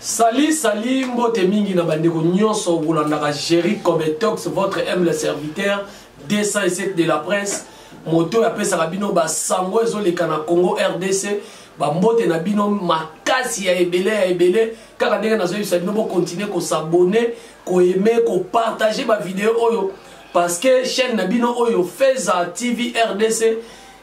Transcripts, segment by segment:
Sali, mbote mingi na bandeko nyonso Wulandaka Jerry Cometox, votre le serviteur, 207 de la presse, moto ya pesa kabino ba sango ezoleka na Congo RDC, ba mbote na bino makasi ya ebele, kaka ndenge nazo yebisa bino bo continuer ko s'abonner, ko aimer, ko partager ba vidéo oyo parce que chaîne na bino oyo Feza TV RDC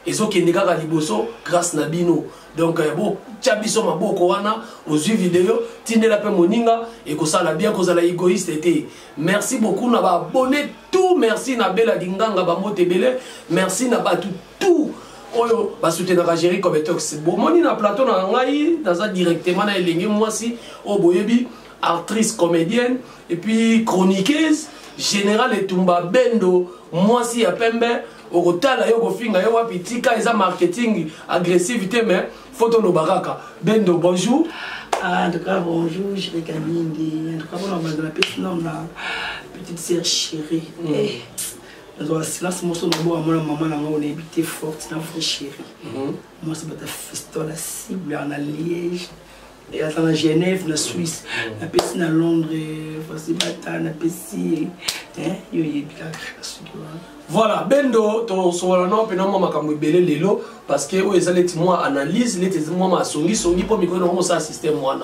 ezokende kaka liboso grâce na bino. Donc, bon, Tchabiso Maboko wana, aux vidéos, Tindela pe moninga, et que ça la bien, que ça la égoïste était. Merci beaucoup, n'a pas abonné tout, merci na bela dinganga, ba motebele, merci na ba tout, oyo, ba soutenir Jerry Cometox. Bon, moni na plateau na ngai, dans ça directement na elengi moi si, au boyebi, actrice comédienne, et puis chroniqueuse, générale et tumba bendo, moi si ya pembe, au rotala yo kofinga yo wapitika eza marketing agressivité mais photo no baraka bendo bonjour. En tout cas bonjour Jerry Kamindi. En tout cas on a la petite sœur chérie. Dans le silence moi son bon maman on est habité forte dans frère chérie. Moi c'est pas feston la cible en Liège. Et à la Genève, la Suisse, la piscine à Londres, la piscine, voilà, Bendo, ton solano, pénal, ma camouibele, lelo, parce que où est allé moi analyse, les témoins ma songi pour me connaître ça système moi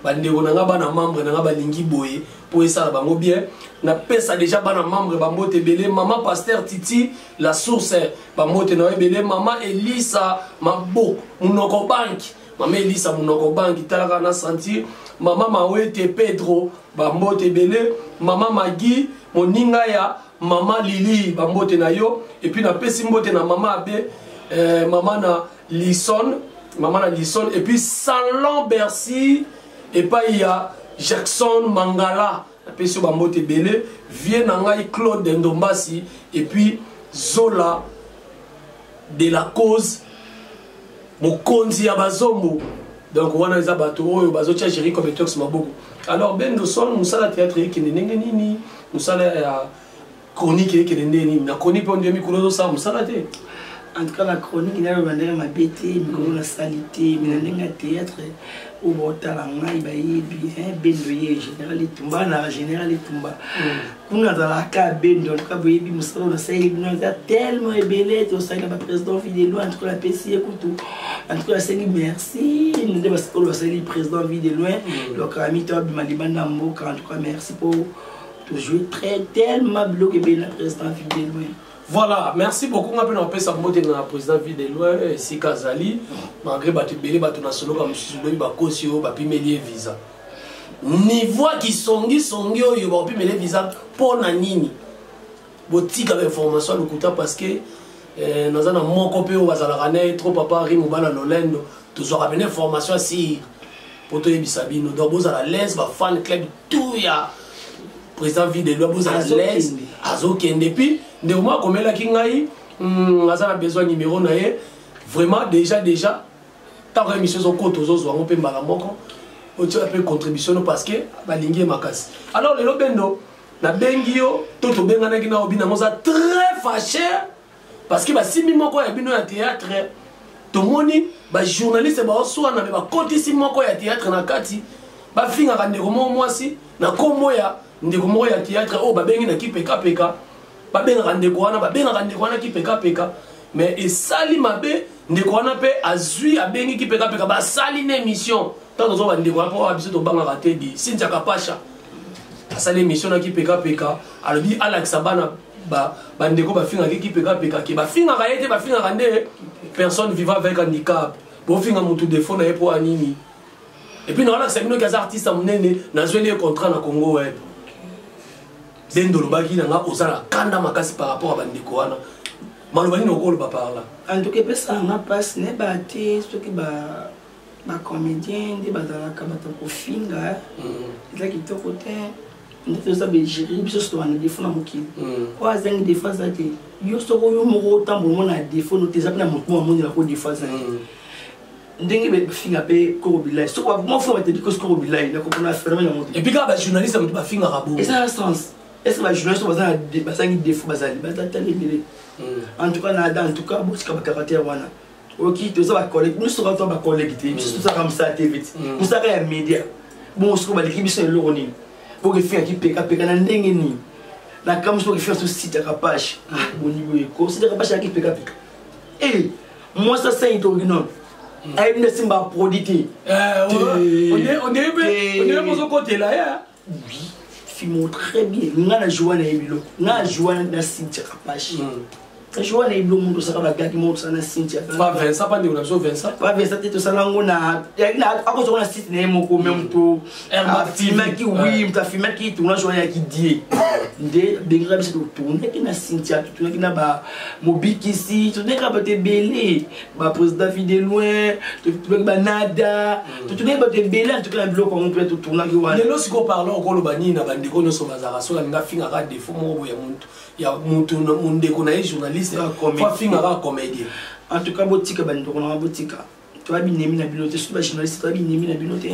bande onanga bana membre nanga balingi boye pour ça bango bien na pesa déjà bana membre bambote belé maman pasteur Titi la source bambote na belé maman Elisa mabo munoko bank. Maman Elisa Munoko Banki talaka na sentir maman Mawete Pedro bambote belé maman Magi moninga ya maman Lili bambote na yo et puis na pesi mbote na maman Abe maman na Lisson et puis Salon Bercy et pas il y a Jackson Mangala na pesi bambote belé vient na ngai Claude Ndombasi et puis Zola de la cause Mokonzi ya bazombo. Donc wana eza bato oyo bazotia Jerry Cometox maboko. Alors Bendo son musala théâtre qui ndenge nini musala ya chronique qui ndenge nini na chronique on demi kulozo sa musala te. En tout cas la chronique il y a le bandera ma bêté mikolo la salité mais ndenge théâtre au botala ngai ba yebi Bendo ye général Etumba na général Etumba. Kuna dans la cas Bendo en tout cas yebi musala na saïd nous a tellement ébélé to saïd ba président Vidélo en tout cas la PC écoute en tout cas c'est merci nous devons se coller le président Vidélo donc ami toi Malibanda Mboka en tout cas merci pour jouer très tellement bloqué bien le président Vidélo. Voilà, merci beaucoup. On a pu s'amuter dans la présidente Vidélo si Kazali malgré batu belé batu nationaux comme Sulu Bakosio bapi melier visa. Niveau qui songi yo bapi melier visa pour na nini. Botika information le kuta parce que nous avons mon copé au bazalarané trop papa rimubala lolendo toujours ramener information si pour toi bisabino donc vous à la l'aise ba fan club tout ya président Vidélo vous à l'aise azokende puis de moi comme là kingai a besoin numéro na vraiment déjà tant émission zo koto zo zo on peut mbala moko o tu appelle contribution parce que balingi makasi alors le Bendo na bengio toto benga na kina obina moza très fâché parce que ba simi moko ya bino ya théâtre to moni ba journaliste ba oswa na ba koti simi moko ya théâtre na kati ba finga ka ndeko mo mwasi na kombo ya ndeko mo ya théâtre o ba bengi na kipeka babenga ndeko wana ki peka mais esali mabe ndeko wana pe azui abengi ki peka ba sali na émission tant zo ba ndeko wana po abiso to banga raté di Cynthia Kapasha asali émission na ki peka alobi Alex Abana ba ndeko ba finga ki peka ki ba finga ka yete ba finga kande personne vivant avec handicap bo finga mutu défaut na epo anini et puis na wana c'est que artiste munene na zweli contrat na Congo web Bendo lobaki nanga osala kanda makasi par rapport à bandeko wana malobani nokolo ba parla en tout cas pesa na passe ne bati ce qui ba comédien de bazala kamata ko finga eza kitoko te ndete za be Jerry biso sto wana défaut na mokili kwa zengi défaut za te yo soko yo moko tambo mona défaut no te za na moko mona la ko défaut za ndenge be finga pe ko bilai soko mo fo ba te diko ko bilai na ko na faire na moto et puis quand ba journaliste ba finga rabo et ça a sens. Est-ce que les journalistes ont des défauts en tout cas, en tout cas, bon, c'est comme caractère. ok tu vas collègue nous serons toi ba collègue tu ça comme ça TV nous ça ya média bon ce qu'on va l'équipe c'est le roni pour que faire qui peka na ndenge ni na comme so que faire sur site à page au niveau éco c'est à page qui peka et moi ça c'est non aïe ne simba produit on est mon côté là ya oui film très bien ngana joie na ebilo na joie na site à page joie na ebilo mundo saka ba gaki mundo sana site pas 20 ça pas on a so 20 ça pas 20 ça te sana ngona ako so na site na moko même to film qui oui mta film qui tourna joie ya qui die nde bengra biso to tourner qui na site to tourner qui na ba mobiki si to ne ka ba te belé ba président fidèle loin to tourner ba nada to tourner ba te belé en tout cas bloc on peut to tourner qui wa le lorsqu'on parle on ko bani na bande ko no so bazara so la nga finga ka défaut mo ya muntu munde ko na journaliste fa finga ka comédien en tout cas botika bande ko na botika to abi nemi na bilote so ba journaliste to abi nemi na bilote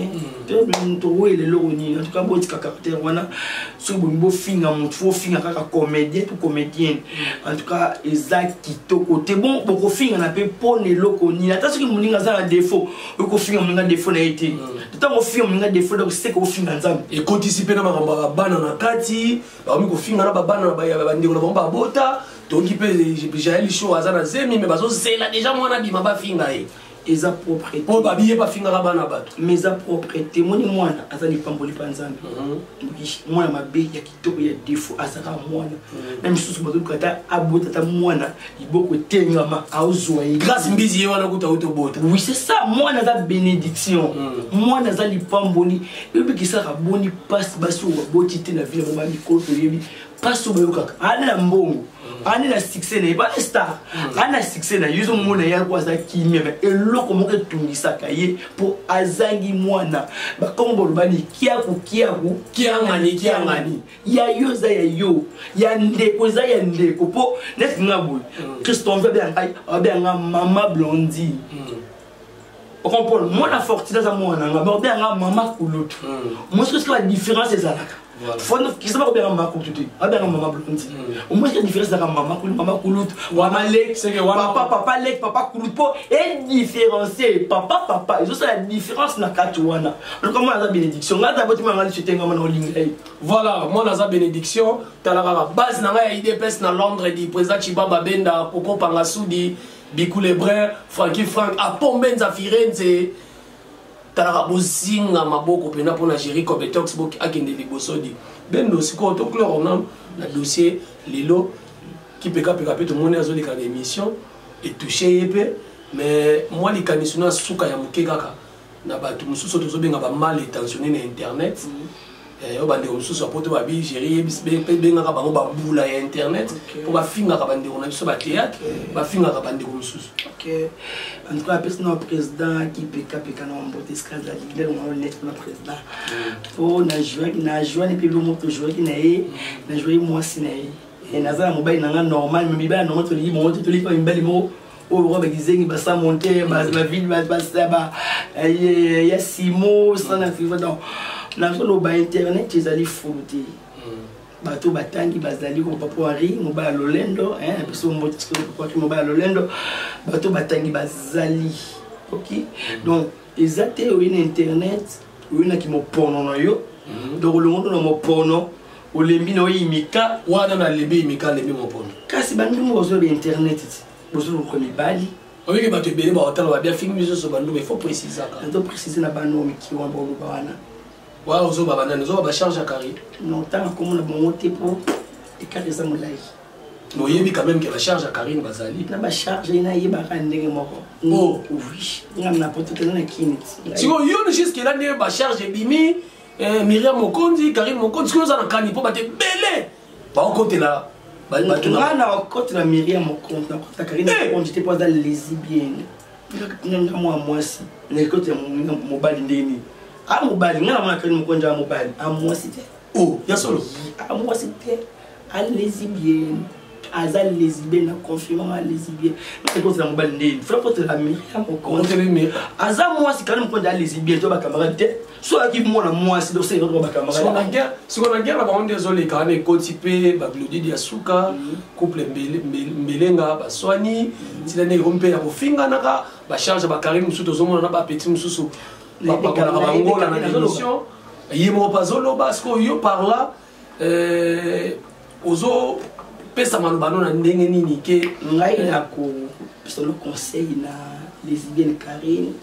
to muntu we le loroni en tout cas botika caractère wana so bo finga muntu fo finga ka comédien to comédienne en tout cas ezaki to côté bon boko finga na pe pone lokoni ata soki muninga za na défaut ko finga muninga défaut na été tant ko finga muninga défaut donc c'est ko finga nzambe et participer na makamba bana na kati ba mi ko finga na bana ba ya bandeko na bomba bota to ki pe jaeli show azana zemi mais bazo zela déjà mwana bima ba finga e eza propriété pour babiye ba finga bana bato mais za propriété moni mwana azali pamboli panzambe mwana mabe ya kitoko ya défaut azaka mwana même sous bato kata abota ta mwana iboko tengama auzwa grâce mbizi ye wana kuta utobota oui c'est ça mwana za bénédiction mwana za lipamboli yobi kisaka boni passe baso boti te na vie na mama mikolo yebi passe bayoka ala mbongo ani na succès na pas star ana succès na yuzo mona ya kwa za kimia mais eloko moko tungisaka ye pour azangi mwana ba kombo lobani kiaku kiangani ya yoza ya yo ya ndeko za ya ndeko po net ngabo Christophe bien mama blondie on comprend mona fortune za mwana ngabo bien mama kulutu moi ce que la différence est là. Voilà. Qui se bien maman couloute, maman blondie. Au moins il y a une différence entre maman couloute, maman lek, papa lek, papa couloute pour et différencier papa. Ils ont la différence na katuana. Comment on a bénédiction? Là d'abord tu m'as dit c'était comment on ligne. Voilà, moi na bénédiction, tu as la base na ya IDPS na Londres di président Chibaba Benda, Popo Pangasudi, Bikoule Brun, Frankie Frank, a Pombenza Firenze. Tala bozinga maboko pena pona gérer comme tox bok akende liboso di bendo siko to clair on a la dossier lelo qui peka tout le monde azoli ka émission et toucher épée mais moi les kanisuna suka ya mukeka na batu mususu to benga ba mal intentionné na internet yo bande mususu apoto ba bi gérer benga ka bango ba bula ya internet pour ba finga ka bande on a biso ba théâtre ba finga ka bande mususu. OK. En tout cas, le président qui peka na mbote skanda la on est le président. Oh na joué et puis le moto joué qui na joué moi sinae. Et naza mobile na normal mais ba normal to li monte to li pas une belle mot. Oh robe gizengi ba ça monter ba la ville ba ça ba il y a 6 mots ça na fiva donc na so ba internet ils allaient foutre. Bato batangi bazali ko papa Henri moba lolendo parce que mo quoi que moba lolendo bato batangi bazali OK donc ezate o internet o na ki mo porno no yo donc le monde no mo porno o lembi no imika wana na lembi imika lembi mo porno kasi bandu mo zo internet bozo ko mibali oui que bato bele ba hotel ba bien filmer so bandu mais faut préciser ça on doit préciser na bano mi ki wa bo bana. Ouais, on va ba charge à carré. Non, tant comme on a bon pour et carré ça mon live. Non, il y a quand même que la charge à carré bazali. Na ba charge ina yeba ka ndenge moko. Oh, oui. Ngam na poto tena kinit. Si on yo jusque là ne ba charge bimi Myriam Mokondi, Karim Mokondi, ce que ça na kani pour bater belé. Ba on côté là. Ba na côté la Myriam Mokondi, na côté Karim Mokondi, j'étais pas dans les bien. Moi si. Na côté mo bali ndeni. Ah mobile ngala mwana kani mkonja mobile à moi c'était oh ya solo à moi c'était allez-y bien aza lesbienne, confirmant à lesbienne. C'est quoi la mobile ndé? Faut porter la Myriam au compte. Aza moi c'est quand même quand elle lesbienne, toi ba camarade. Soit qui moi c'est donc c'est notre ba camarade. Si on a guerre là on désolé quand on côté ba Glody Diasuka, couple Mbelenga ba Swani, si la négro mpe ya kofinga naka ba charge ba Karim musuto zomo na ba petit mususu. Ba bangola na émission. Yemo pazolo parce que yo par là ozo pesa manubano na ndenge nini ke ngai na ko solo conseil na lesbienne Karine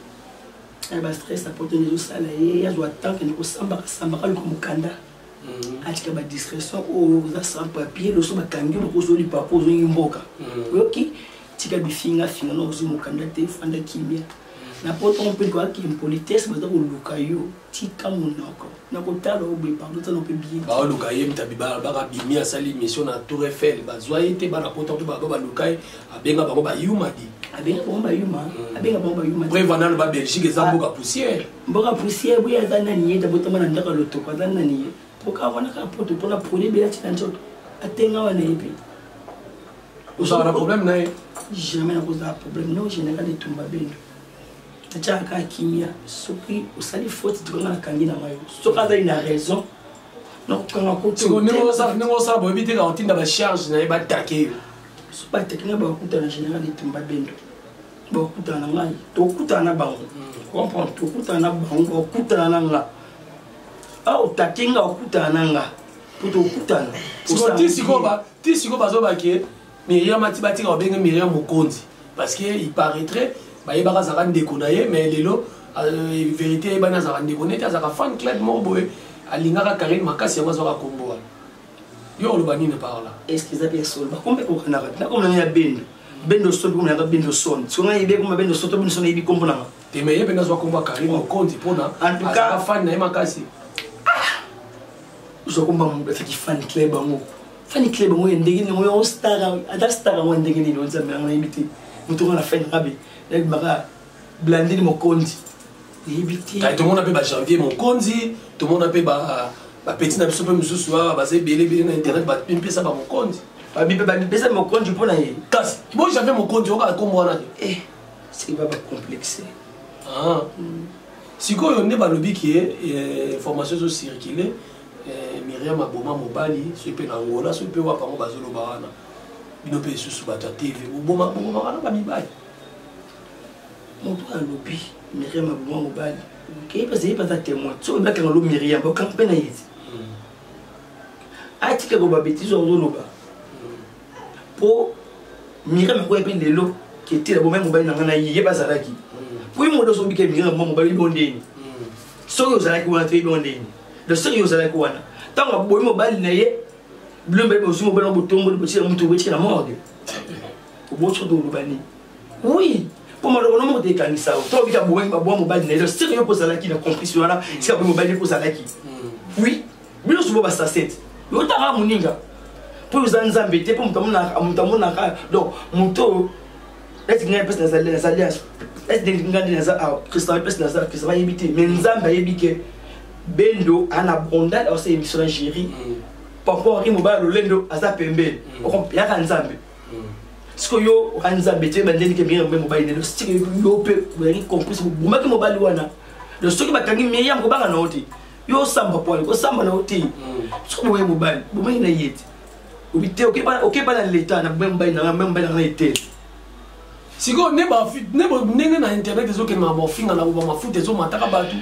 ba stress apoto les salariés ya zo attendre que ko samba ka mukanda atika ba discrétion o za sans papier lo so ba kangi ko zo li papo zo yimboka yoki tika bifinga finga no zo mukanda te fanda kimia na poto on peut quoi qui impolitesse mais donc luka yo tika monoko na ko talo obe pardon ça no peut bien ba luka yem tabiba ba bimi asali mission na Tour Eiffel ba zoyete ba na poto to ba luka abenga ba ba yuma di abenga ba yuma prévana ba Belgique ezamboka poussière mboka poussière oui azana ni ta botama na ndaka loto kwa zana ni poka wana ka poto pona pole bela tina nzoto atenga wana epi usa na problème na jamais na cause problème non général de tumba bendo tchaka kimia soki usali faute tu ngana kangi na mayo soka za ina raison non kanga ko tu ngo sa bo ebite ka otinda ba charge na ba take so ba technique ba kuta na général de tumba bendo ba kuta na ngai to kuta na bango comprendre to kuta na bango kuta na nga au takinga kuta na nga puto kuta na so tisiko ba zo ba ke Myriam matibati ka benga Myriam Mokonzi parce que il paraîtrait ba yebaka zaka ndeko na ye mais lelo vérité ba na zaka ndeko neta zaka fan club morboe alingaka Karine makasi yango zaka komboa yo lo bani ne parla est-ce qu'ils avaient sol ba kombe ko kana na comme na bendo sol comme na bendo son so nga ibe comme bendo soto bendo son ibi kombo na te me yebe na zo komba Karine Mokonzi pona en tout cas fan na makasi zo komba mo ba fiki fan club bango fan club mo ndenge ni mo star ada star mo ndenge ni no nzambe na ibiti mutu na fan rabi avec Mara Blandine Mokonzi. Tout le monde a fait janvier Mokonzi, tout le monde a fait petit na biso pe mususu ba basé belé na internet ba pimpe ça ba Mokonzi. Ba bipe ba pesa Mokonzi pona ye. Kasi, bon janvier Mokonzi o ka kombo wana. C'est pas complexé. Ah. Siko yo ne ba lobi ki information so circuler Myriam Aboma Mobali, so pe na Angola, so pe wa pa mo bazolo ba wana. Bino pe susu ba TV, Oboma wana ba mibali. Mon tour à l'obi, Myriam Aboma Mobali. Ok, parce que il pas témoin. So il va quand l'obi Myriam, bon quand peine yezi. Ah tika go babeti zo loba. Po Myriam ko epin lelo qui était la bombe Mobali na ngana yé ba zaraki. Po mo do so bi ke Myriam Mobali bondeni. So yo zaraki wana te bondeni. Le so yo zaraki wana. Tango boy Mobali na ye blumbe bo so Mobali bo tombo bo tira mutu bo tira morgue. Ko bo so do lobani. Oui. Pour moi, on a des canissas. Toi, tu as besoin de Mobali. Le sérieux pour ça qui n'a compris sur là, c'est que Mobali pour ça qui. Oui, mais nous sommes pas ça c'est. Nous t'as mon ninga. Pour nous embêter, pour nous donc mon taux. Est-ce qu'il y a une personne dans les alliances? Est-ce qu'il y a une personne qui va éviter? Mais nous avons évité Bendo en abondance dans ces émissions d'Algérie. Papa Henri Mobali Lendo à sa pembe. Il y a un Zambé. Ce que yo ranza bete bandeni ke bien Mobali le style yo pe vous compris vous maki Mobali wana le stock bakangi Myriam ko banga na oti yo samba pole ko samba na oti ce que vous Mobali vous maki na yeti obite OK pas dans l'état na Mobali na été siko ne ba nenge na internet ezo ke ma bofinga na ba mafuta ezo mataka batu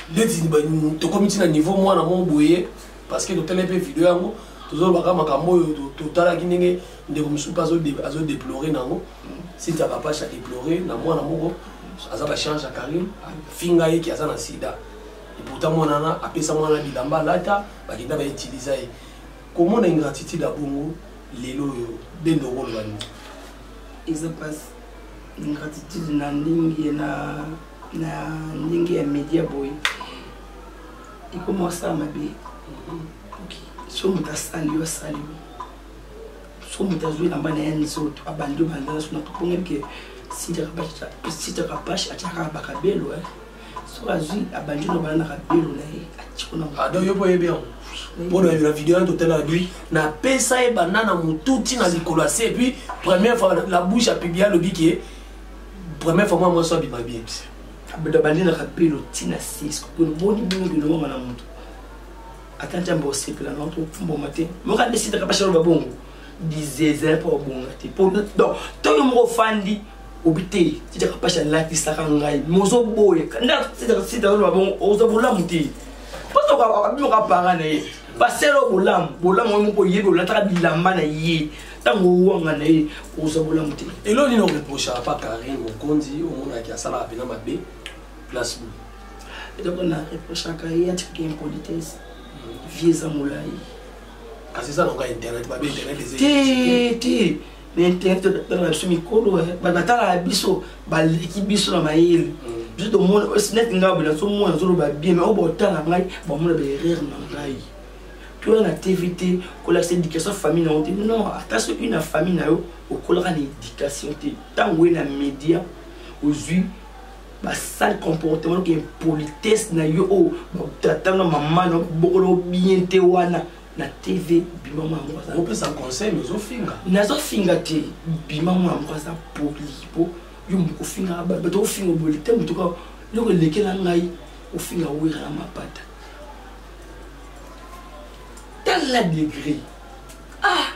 deti ba to komiti na niveau moi na mon boye parce que to tele pe vidéo yango toujours baka makambo totala kinenge ndeko musu pas azo déplorer nango si ta papa cha déplorer na mwana moko aza ba change à Karine finga ye ki aza na sida et pourtant mwana na apesa mwana bilamba lata bakinda ba utiliser comment na ingratitude à bongo lelo yo bendo rolo bani il se passe ingratitude na ndingi na ndingi ya media boy il commence à m'habiller. So muta sali yo sali so muta zui na bana yani so to abandi banda so na to ponge ke sita kapacha achaka bakabelo so azui abandi no bana kabelo na ye Ah, donc, il bien. Pour la vidéo, tout à l'heure, na pesa et banana moutouti na likolassé. Et puis, première fois, la bouche a publié le biquet. Première fois, moi, je suis bien. Je suis rappelé le tina 6. Je suis bon, je suis bon, attends, je suis bon matin. Je suis décidé de ne pas faire le bon. Disais pour bon. Donc, tout le monde fandi. Obité, si tu n'as pas cherché l'artiste, mozo boy, si tu as bon, on se voit monter. Parce que tu as parlé, parce que bolam, on peut y aller, la trabi la manaye, tant qu'on a né, on se voit monter. Et là, il ne reproche pas Karim, on dit, on a qui a ça là, bien ma bé, place. Et donc on a reproché à Karim, tu as une politesse, vieux amoulaï. C'est ça, on a internet, ma bé, internet des l'internet dans la semi-colo, la biso, l'équipe biso dans ma île. Juste au monde, c'est net, il y a bien, mais au bout de temps, on a rire dans la tu as la TVT, qu'on a cette éducation famille, non, attention, une famille, au colère l'éducation, tant où les médias, aux yeux, sale comportement, qui est politesse, oh, t'attends maman, beaucoup bien, tewana. La TV, bimama mwaza. On peut s'en conseiller, mais au finga. Nazo finga te, bimama mwaza poli, po, yum ko finga, bato finga boli, te mutuka, loko leke la ngai, o finga wira mapata. Dans la degré, ah,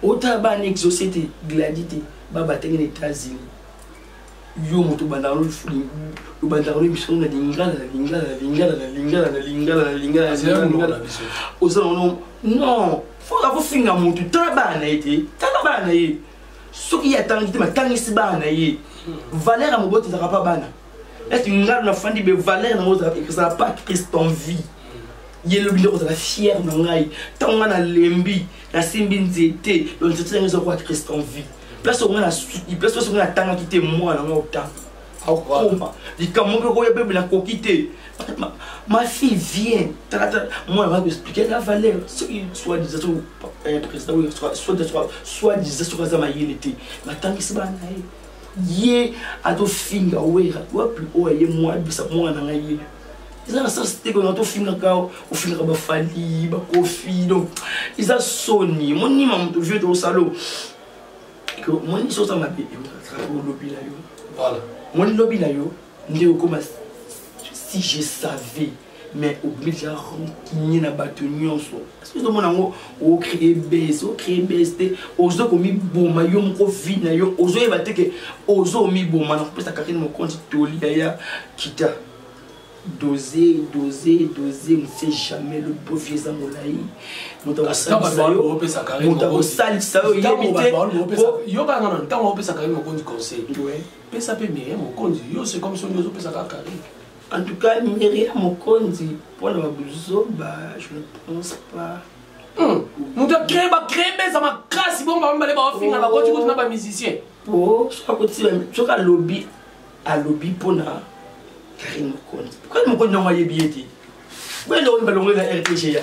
autant ba nek société, gladité, baba te les États-Unis. Yo moto bandaro fuli, yo bandaro mission na lingala. Non, faut la finga moto, trabana été, trabana yi. Ce qui attend qui ma tangisi bana yi. Valère mo bote za pas bana. Est une ngala na fandi be Valère na mo za que ça pas Christ en vie. Yelo bilo za fier na ngai. Tanga na lembi, na simbi nzete, donc c'est ça quoi Christ en vie. Place où on a soutenu, place où on a tant quitté moi dans le temps. Il ma fille vient. Moi, elle va m'expliquer la valeur. Soit disant, soit disant, soit ça m'a été. Mais tant que c'est pas yé à ton finger, ouais, plus haut, et moi, ça moi, dans la yé. Ils ont ça, c'était qu'on a tout finger, au finger, bah, fali, bah, coffee, donc, ils ont sonné. Mon imam, tu viens au salon. Moi, je suis ma vie, voilà. Moi, lobby là, si je savais, mais obligé à renquigner na bâtonnion. Parce que mon amour, au créer baisse, aux autres mis bon maillot, profit, aux autres battre que aux autres mis bon maintenant, parce que carrément mon compte tolia quitta. Doser, on ne sait jamais le beau vieux Zamolaï. Mon temps ça, mon sale ça, il y a yo ba non quand on peut ça carrément mon compte conseil. Ouais. Ça peut mériter mon compte, yo c'est comme si on peut ça carrément. En tout cas, mériter mon compte pour la bouzo, bah je ne pense pas. Nous devons créer ça m'a casse bon ba aller ba finir ba côté côté na ba musicien. Oh, je crois que tu as lobby à lobby pour na Karim Mokondi. Pourquoi Mokondi n'a pas de billet? Pourquoi il n'a pas de RTG?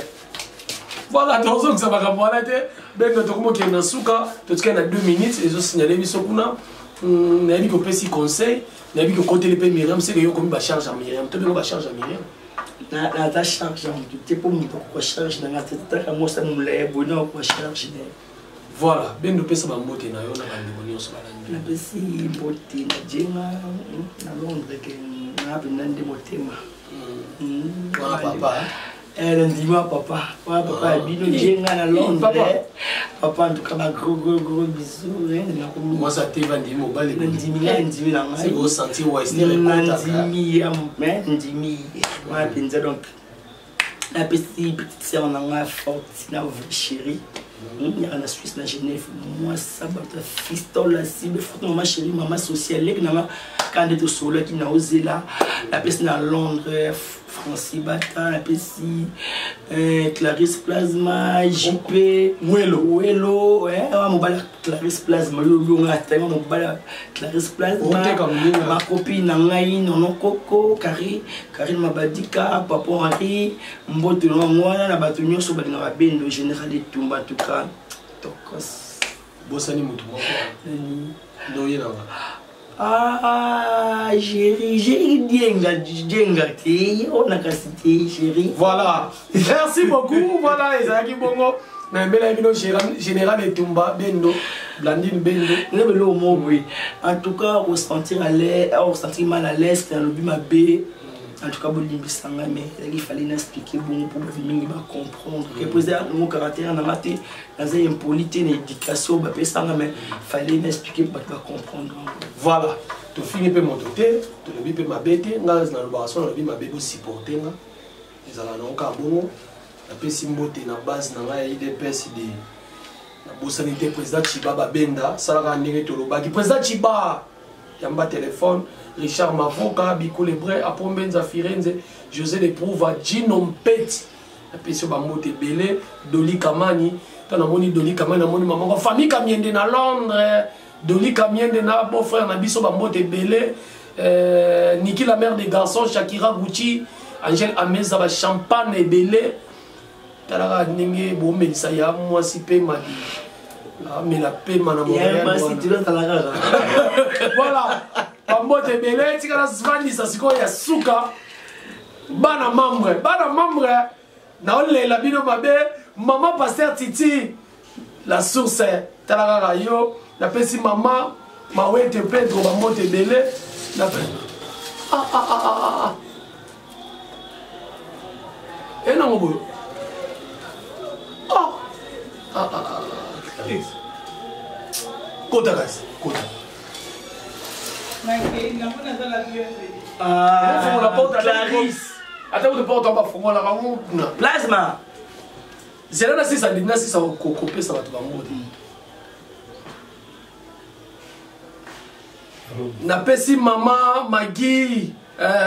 Voilà, attention que ça va rapporter la tête. Ben, notre comment qui est dans Souka, tout ce qu'il y a 2 minutes, ils ont signalé Bissokuna. On a dit qu'on peut s'y conseiller. On a dit qu'on compte les pays Myriam, c'est que yo comme ba charge à Myriam. Tu veux ba charge à Myriam? Na ta charge à tout. Tu peux me charge dans la tête. Tu moi ça me lève bonheur pour charge. Voilà, ben nous pesa ba mbote na yo na ba ndiboni so ba na pesi mbote na jenga na Londres que na binande motema. Voilà papa. Elle dit moi papa, papa bino jenga na Londres. Papa en tout cas gros bisous moi ça te va ndimi obale ndimi na ngai. C'est vous sentir ouais c'est ndimi ya ndimi moi penza donc la petite sœur na ngai forte na chérie. Il y a la Suisse, la Genève, moi, ça va être fiston, la cible, ma chérie, maman sociale, quand elle est au soleil, qui n'a osé là, la personne à Londres, Francis Bata, la personne, Clarisse Plasma, JP, Wello, mon bal Clarisse Plasma, mon bal Clarisse Plasma, ma copine, Nangaï, Nono Coco, Karine Mabadika, Papa Henri, Mbote Noa, la bâtonnière sur la benne, le général de Tumba, tout cas. Tokos. Bossani Moutou. Noye là. Ah, chérie, dienga, on a cité, chérie. Voilà. Merci beaucoup. Voilà, Ezaki Bongo. Mais général Etumba, Bendo, Blandine Bendo. En tout cas, ressentir à l'aise, ressentir mal à l'aise, c'est un lobby ma B. En tout cas, mais il fallait expliquer bon pour comprendre. Que président mon caractère dans une impolité, une éducation, il fallait expliquer pour comprendre. Voilà. Tu finis par mon côté, tu le dis ma bête, dans le bassin, tu ma bête supporter. Les allons en bon. La pessimité na base na IDPS de la bosanité président Chiba Benda, Salara Nere Tolobaki. Président Chiba, Yamba téléphone, Richard Mavoka, Biko Lebre, Apombenza Firenze, José Leprouva, Gino Mpeti, la pesio Bamote Belé, Doli Kamani, quand on a Doli Kamani, on a maman, famille Kamiende na Londres, Doli Kamiende na beau-frère na biso Bamote Belé, Niki la mère des garçons, Shakira Gucci, Angèle Ameza, Champagne et Belé. Talara Ninge, bon, mais ça y a moi si paie ma vie. Mais la paie ma voilà. Pambo te belé, tu as svandi ça, c'est quoi, il y a souka. Bana mambre. Na ole la bino mabe, maman pasteur Titi. La source, Talara yo, la pesi maman, ma wete Pedro, pambo te belé. La paix. Et non, mon Kota guys, kota. La porte Clarisse. Attends, vous porte en bas, faut la ramon. Plasma. C'est là si ça dit si ça va couper ça va te mourir. Na pesi maman Magui,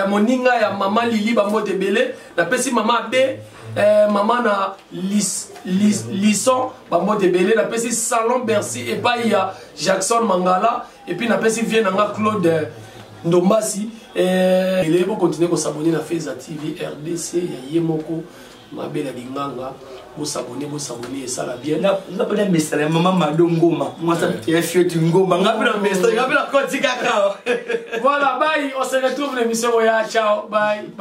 moninga ya maman Lili ba mote belé, na pesi maman B. Maman na lisson bambo de belé na pesi salon Bercy et pas il y a Jackson Mangala et puis na pesi vient na Claude Ndombasi et il faut continuer à s'abonner na Feza TV RDC ya yemoko mabela linganga vous s'abonner et ça la bien na pele message maman madongoma moi ça tu es fier tu ngoma ngapela message ngapela koti kaka. Voilà, bye, on se retrouve l'émission, ciao, bye.